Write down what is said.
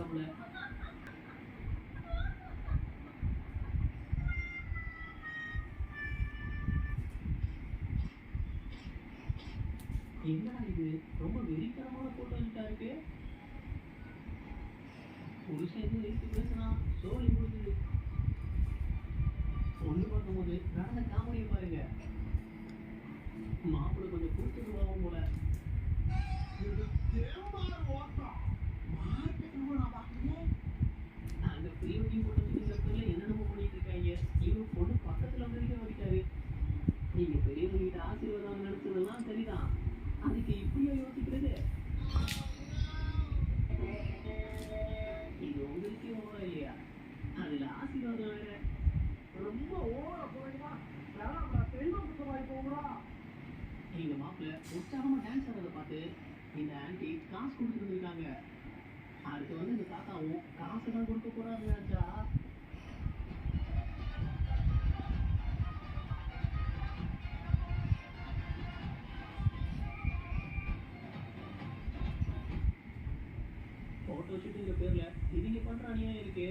போல. என்னடா இது ரொம்ப வெறித்தனமான போட்டோ இருக்கு. புருஷன் எதுவும் எடுத்து பேசினா சோழி முடிஞ்சது. பொண்ணு பார்க்கும்போது நடந்த காமெடியை பாருங்க. மாப்பிள்ளை கொஞ்சம் கூட்டுருவாவும் போல. அந்த ப்ரீ வெட்டிங் போட்டோ இந்த பேர்ல என்னென்னமோ பண்ணிட்டு இருக்காங்க. இவரு பொண்ணு பக்கத்துல வந்து ஓடிட்டாரு. நீங்க பெரியவங்க கிட்ட ஆசீர்வாதம் நினைச்சதெல்லாம் சரிதான், அதுக்கு இப்படியா யோசிக்கிறது? இது உங்களுக்கே ஓவரா இல்லையா? அதுல ஆசீர்வாதம் வேற. ரொம்ப ஓவரா போறீங்களா? எங்க மாப்பிள்ள உற்சாகமா டான்ஸ் ஆடுறத பார்த்து இந்த ஆன்டி காசு கொடுத்துட்டு இருக்காங்க. அடுத்து வந்து இந்த தாத்தாவும் காசு தான் கொடுக்க போறாருச்சா. போட்டோ ஷூட்டுங்கிற பேர்ல இதுங்க பண்ற அநியாயம் இருக்கு.